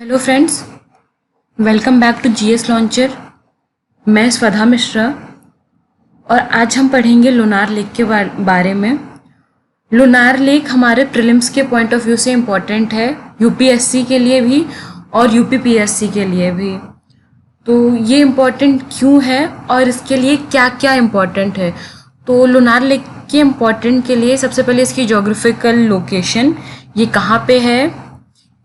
Hello friends, welcome back to GS launcher. मैं स्वधा मिश्रा और आज हम पढ़ेंगे लोनार लेक के बारे में। लोनार लेक हमारे प्रीलिम्स के पॉइंट ऑफ व्यू से इम्पॉर्टेंट है, यूपीएससी के लिए भी और यूपीपीएससी के लिए भी। तो ये इम्पॉर्टेंट क्यों है और इसके लिए क्या क्या इम्पॉर्टेंट है। तो लोनार लेक के इम्पॉर्टेंट के लिए सबसे पहले इसकी जोग्राफिकल लोकेशन, ये कहाँ पे है,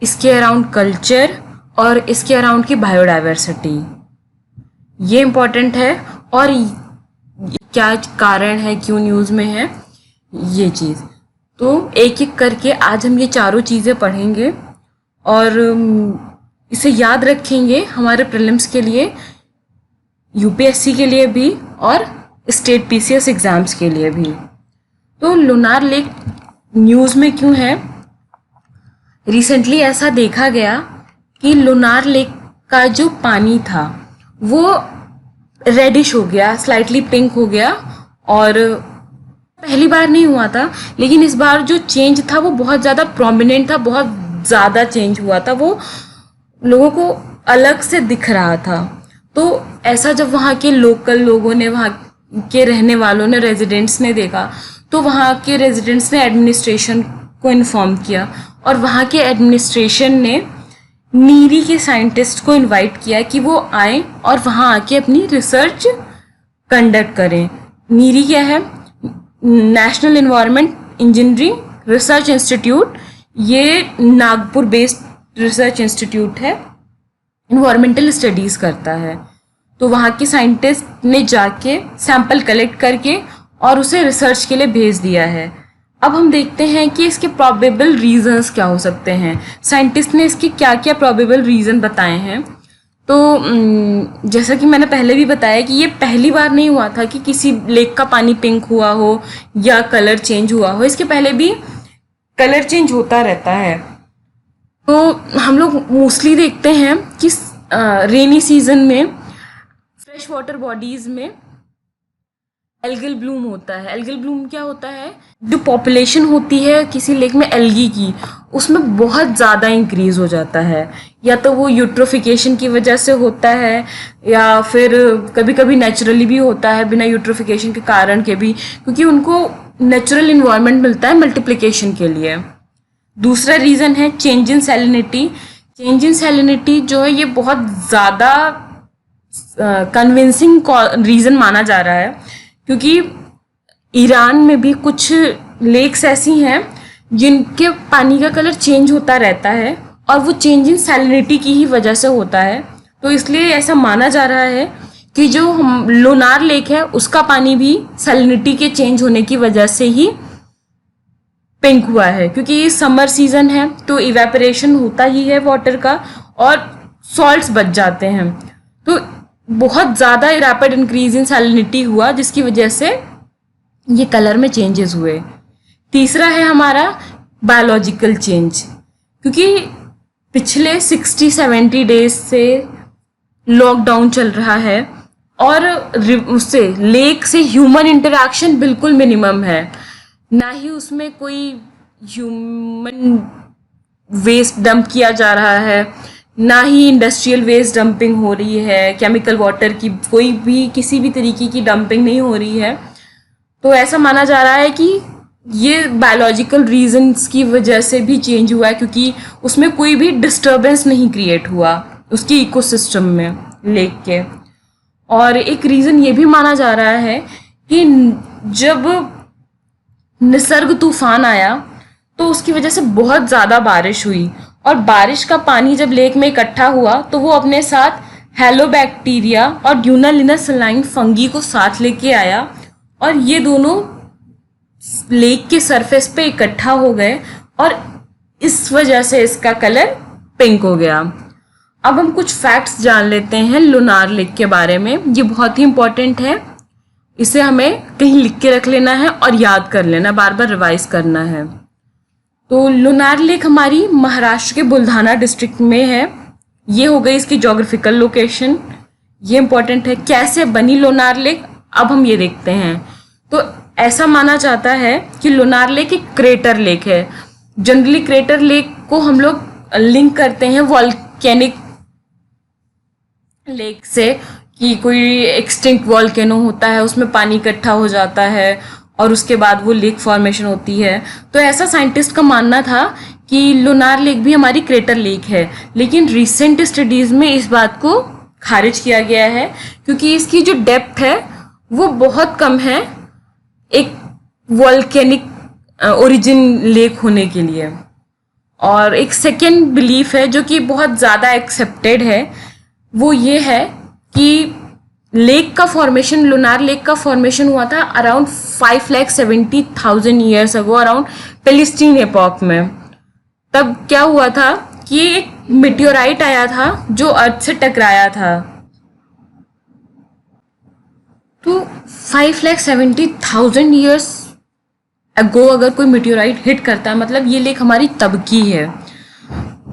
इसके अराउंड कल्चर और इसके अराउंड की बायोडाइवर्सिटी, ये इम्पॉर्टेंट है। और क्या कारण है, क्यों न्यूज़ में है ये चीज़। तो एक एक करके आज हम ये चारों चीज़ें पढ़ेंगे और इसे याद रखेंगे हमारे प्रीलिम्स के लिए, यूपीएससी के लिए भी और स्टेट पीसीएस एग्ज़ाम्स के लिए भी। तो लोनार लेक न्यूज़ में क्यों है, रिसेंटली ऐसा देखा गया कि लोनार लेक का जो पानी था वो रेडिश हो गया, स्लाइटली पिंक हो गया। और पहली बार नहीं हुआ था, लेकिन इस बार जो चेंज था वो बहुत ज़्यादा प्रोमिनेंट था, बहुत ज़्यादा चेंज हुआ था, वो लोगों को अलग से दिख रहा था। तो ऐसा जब वहाँ के लोकल लोगों ने, वहाँ के रहने वालों ने, रेजिडेंट्स ने देखा, तो वहाँ के रेजिडेंट्स ने एडमिनिस्ट्रेशन को इन्फॉर्म किया और वहाँ के एडमिनिस्ट्रेशन ने नीरी के साइंटिस्ट को इनवाइट किया कि वो आए और वहाँ आके अपनी रिसर्च कंडक्ट करें। नीरी क्या है, national environment engineering research institute, ये नागपुर बेस्ड रिसर्च इंस्टीट्यूट है, इन्वायरमेंटल स्टडीज़ करता है। तो वहाँ के साइंटिस्ट ने जाके सैंपल कलेक्ट करके और उसे रिसर्च के लिए भेज दिया है। अब हम देखते हैं कि इसके प्रोबेबल रीजंस क्या हो सकते हैं, साइंटिस्ट ने इसके क्या क्या प्रोबेबल रीज़न बताए हैं। तो जैसा कि मैंने पहले भी बताया कि ये पहली बार नहीं हुआ था कि किसी लेक का पानी पिंक हुआ हो या कलर चेंज हुआ हो, इसके पहले भी कलर चेंज होता रहता है। तो हम लोग मोस्टली देखते हैं कि रेनी सीजन में फ्रेश वाटर बॉडीज़ में एल्गल ब्लूम होता है। एल्गल ब्लूम क्या होता है, जो पॉपुलेशन होती है किसी लेक में एल्गी की, उसमें बहुत ज़्यादा इंक्रीज हो जाता है। या तो वो यूट्रोफिकेशन की वजह से होता है या फिर कभी कभी नेचुरली भी होता है, बिना यूट्रोफिकेशन के कारण के भी, क्योंकि उनको नेचुरल इन्वायरमेंट मिलता है मल्टीप्लिकेशन के लिए। दूसरा रीज़न है change in salinity. Change in salinity जो है ये बहुत ज़्यादा कन्विंसिंग रीज़न माना जा रहा है, क्योंकि ईरान में भी कुछ लेक्स ऐसी हैं जिनके पानी का कलर चेंज होता रहता है और वो चेंज इन सैलिनिटी की ही वजह से होता है। तो इसलिए ऐसा माना जा रहा है कि जो लोनार लेक है उसका पानी भी सैलिनिटी के चेंज होने की वजह से ही पिंक हुआ है, क्योंकि ये समर सीजन है तो इवेपोरेशन होता ही है वाटर का और सॉल्ट्स बच जाते हैं। तो बहुत ज़्यादा रैपिड इंक्रीज इन सैलिनिटी हुआ जिसकी वजह से ये कलर में चेंजेस हुए। तीसरा है हमारा बायोलॉजिकल चेंज, क्योंकि पिछले 60-70 डेज से लॉकडाउन चल रहा है और उससे लेक से ह्यूमन इंटरैक्शन बिल्कुल मिनिमम है, ना ही उसमें कोई ह्यूमन वेस्ट डंप किया जा रहा है, ना ही इंडस्ट्रियल वेस्ट डंपिंग हो रही है, केमिकल वाटर की कोई भी किसी भी तरीके की डंपिंग नहीं हो रही है। तो ऐसा माना जा रहा है कि ये बायोलॉजिकल रीजंस की वजह से भी चेंज हुआ है, क्योंकि उसमें कोई भी डिस्टर्बेंस नहीं क्रिएट हुआ उसकी इकोसिस्टम में लेक के। और एक रीज़न ये भी माना जा रहा है कि जब निसर्ग तूफान आया तो उसकी वजह से बहुत ज़्यादा बारिश हुई और बारिश का पानी जब लेक में इकट्ठा हुआ तो वो अपने साथ हेलोबैक्टीरिया और ड्यूनालिना सलाइन फंगी को साथ लेके आया और ये दोनों लेक के सरफेस पे इकट्ठा हो गए और इस वजह से इसका कलर पिंक हो गया। अब हम कुछ फैक्ट्स जान लेते हैं लोनार लेक के बारे में, ये बहुत ही इम्पोर्टेंट है, इसे हमें कहीं लिख के रख लेना है और याद कर लेना, बार बार रिवाइज करना है। तो लोनार लेक हमारी महाराष्ट्र के बुल्धाना डिस्ट्रिक्ट में है। ये हो गई इसकी जोग्राफिकल लोकेशन, ये इम्पोर्टेंट है। कैसे बनी लोनार लेक, अब हम ये देखते हैं। तो ऐसा माना जाता है कि लोनार लेक एक क्रेटर लेक है। जनरली क्रेटर लेक को हम लोग लिंक करते हैं वॉल्केनिक लेक से, कि कोई एक्सटिंक्ट वॉल्केनो होता है, उसमें पानी इकट्ठा हो जाता है और उसके बाद वो लेक फॉर्मेशन होती है। तो ऐसा साइंटिस्ट का मानना था कि लुनार लेक भी हमारी क्रेटर लेक है, लेकिन रिसेंट स्टडीज़ में इस बात को खारिज किया गया है क्योंकि इसकी जो डेप्थ है वो बहुत कम है एक वॉल्केनिक ओरिजिन लेक होने के लिए। और एक सेकेंड बिलीफ है जो कि बहुत ज़्यादा एक्सेप्टेड है, वो ये है कि लेक का फॉर्मेशन, लुनार लेक का फॉर्मेशन हुआ था around 5,70,000 years ago, around Pleistocene epoch में। तब क्या हुआ था कि एक मेटेओराइट आया था जो अर्थ से टकराया था। तो 5,70,000 ईयर्स अगो अगर कोई मेटेओराइट हिट करता है, मतलब ये लेक हमारी तब की है।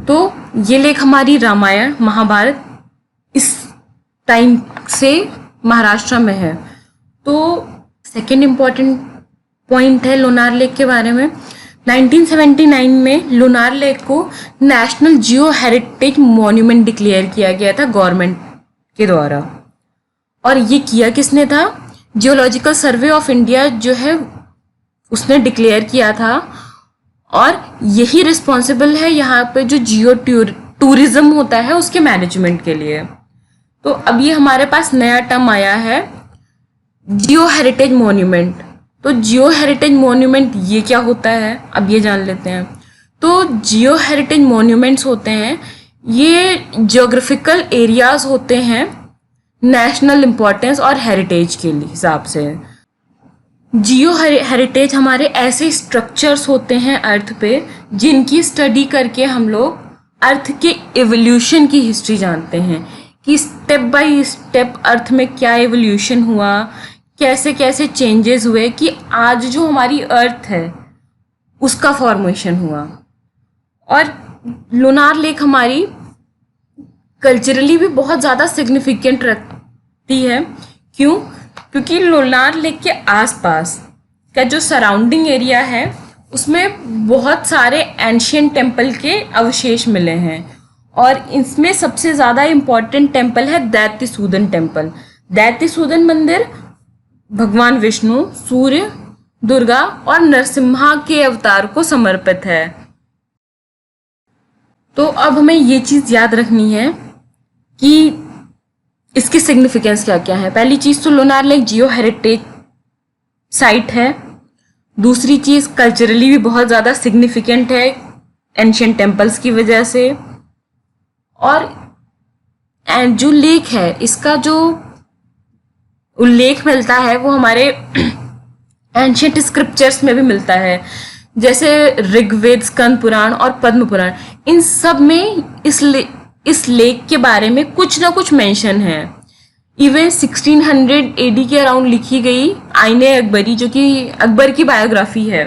तो ये लेक हमारी रामायण महाभारत इस टाइम से महाराष्ट्र में है। तो सेकेंड इम्पॉर्टेंट पॉइंट है लुनार लेक के बारे में, 1979 में लुनार लेक को नेशनल जियो हेरिटेज मॉन्यूमेंट डिक्लेयर किया गया था गवर्नमेंट के द्वारा। और ये किया किसने था? जियोलॉजिकल सर्वे ऑफ इंडिया जो है उसने डिक्लेयर किया था, और यही रिस्पॉन्सिबल है यहाँ पे जो जियो टूरिज्म होता है उसके मैनेजमेंट के लिए। तो अब ये हमारे पास नया टर्म आया है जियो हेरिटेज मॉन्यूमेंट। तो जियो हेरिटेज मॉन्यूमेंट ये क्या होता है, अब ये जान लेते हैं। तो जियो हेरिटेज मॉन्यूमेंट्स होते हैं, ये जियोग्राफिकल एरियाज होते हैं नेशनल इम्पोर्टेंस और हेरिटेज के हिसाब से। जियो हेरिटेज हमारे ऐसे स्ट्रक्चर्स होते हैं अर्थ पे जिनकी स्टडी करके हम लोग अर्थ के एवोल्यूशन की हिस्ट्री जानते हैं कि स्टेप बाय स्टेप अर्थ में क्या एवोल्यूशन हुआ, कैसे कैसे चेंजेस हुए कि आज जो हमारी अर्थ है उसका फॉर्मेशन हुआ। और लुनार लेक हमारी कल्चरली भी बहुत ज़्यादा सिग्निफिकेंट रखती है। क्यों? क्योंकि लुनार लेक के आसपास का जो सराउंडिंग एरिया है उसमें बहुत सारे एंशियंट टेम्पल के अवशेष मिले हैं, और इसमें सबसे ज़्यादा इम्पॉर्टेंट टेम्पल है दैत्यसूदन टेम्पल। दैत्यसूदन मंदिर भगवान विष्णु, सूर्य, दुर्गा और नरसिम्हा के अवतार को समर्पित है। तो अब हमें ये चीज़ याद रखनी है कि इसकी सिग्निफिकेंस क्या क्या है। पहली चीज़ तो लुनार लेक जियो हेरिटेज साइट है। दूसरी चीज़ कल्चरली भी बहुत ज़्यादा सिग्निफिकेंट है एंशियंट टेम्पल्स की वजह से। और जो लेक है इसका जो उल्लेख मिलता है वो हमारे एंशियंट स्क्रिप्चर्स में भी मिलता है, जैसे ऋग्वेद, स्कंद पुराण और पद्म पुराण। इन सब में इस लेक के बारे में कुछ ना कुछ मेंशन है। इवन 1600 एडी के अराउंड लिखी गई आईने अकबरी, जो कि अकबर की बायोग्राफी है,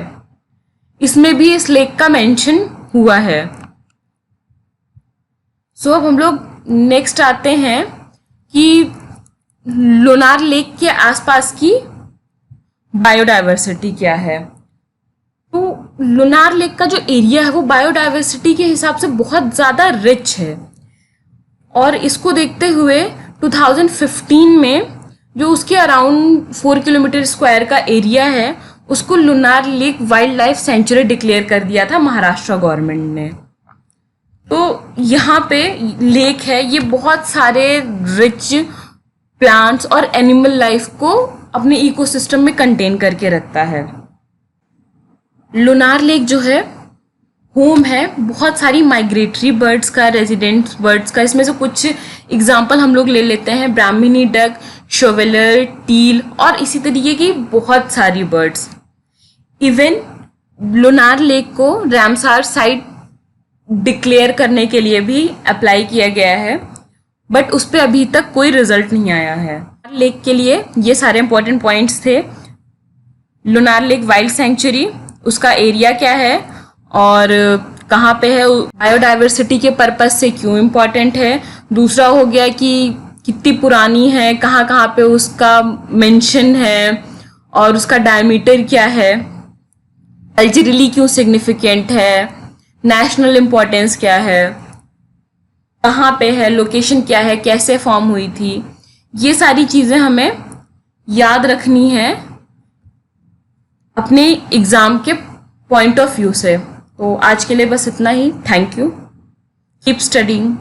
इसमें भी इस लेक का मेंशन हुआ है। सो अब हम लोग नेक्स्ट आते हैं कि लुनार लेक के आसपास की बायोडाइवर्सिटी क्या है। तो लुनार लेक का जो एरिया है वो बायोडाइवर्सिटी के हिसाब से बहुत ज़्यादा रिच है, और इसको देखते हुए 2015 में जो उसके अराउंड 4 किलोमीटर स्क्वायर का एरिया है उसको lunar lake wild life sanctuary declare कर दिया था महाराष्ट्र गवर्नमेंट ने। तो यहाँ पे लेक है, ये बहुत सारे रिच प्लांट्स और एनिमल लाइफ को अपने इकोसिस्टम में कंटेन करके रखता है। लुनार लेक जो है होम है बहुत सारी माइग्रेटरी बर्ड्स का, रेजिडेंट बर्ड्स का। इसमें से कुछ एग्जांपल हम लोग ले लेते हैं, ब्राह्मणी डक, शोवेलर, टील और इसी तरीके की बहुत सारी बर्ड्स। इवन लुनार लेक को रामसार साइट डिक्लेयर करने के लिए भी अप्लाई किया गया है, बट उस पर अभी तक कोई रिजल्ट नहीं आया है। लेक के लिए ये सारे इंपॉर्टेंट पॉइंट्स थे। लुनार लेक वाइल्ड सेंचुरी, उसका एरिया क्या है और कहाँ पे है, बायोडाइवर्सिटी के पर्पस से क्यों इम्पॉर्टेंट है। दूसरा हो गया कि कितनी पुरानी है, कहाँ कहाँ पे उसका मेंशन है और उसका डायमीटर क्या है, कल्चरली क्यों सिग्निफिकेंट है, नेशनल इम्पोर्टेंस क्या है। कहाँ पे है, लोकेशन क्या है, कैसे फॉर्म हुई थी, ये सारी चीज़ें हमें याद रखनी है अपने एग्ज़ाम के पॉइंट ऑफ व्यू से। तो आज के लिए बस इतना ही। Thank you. Keep studying.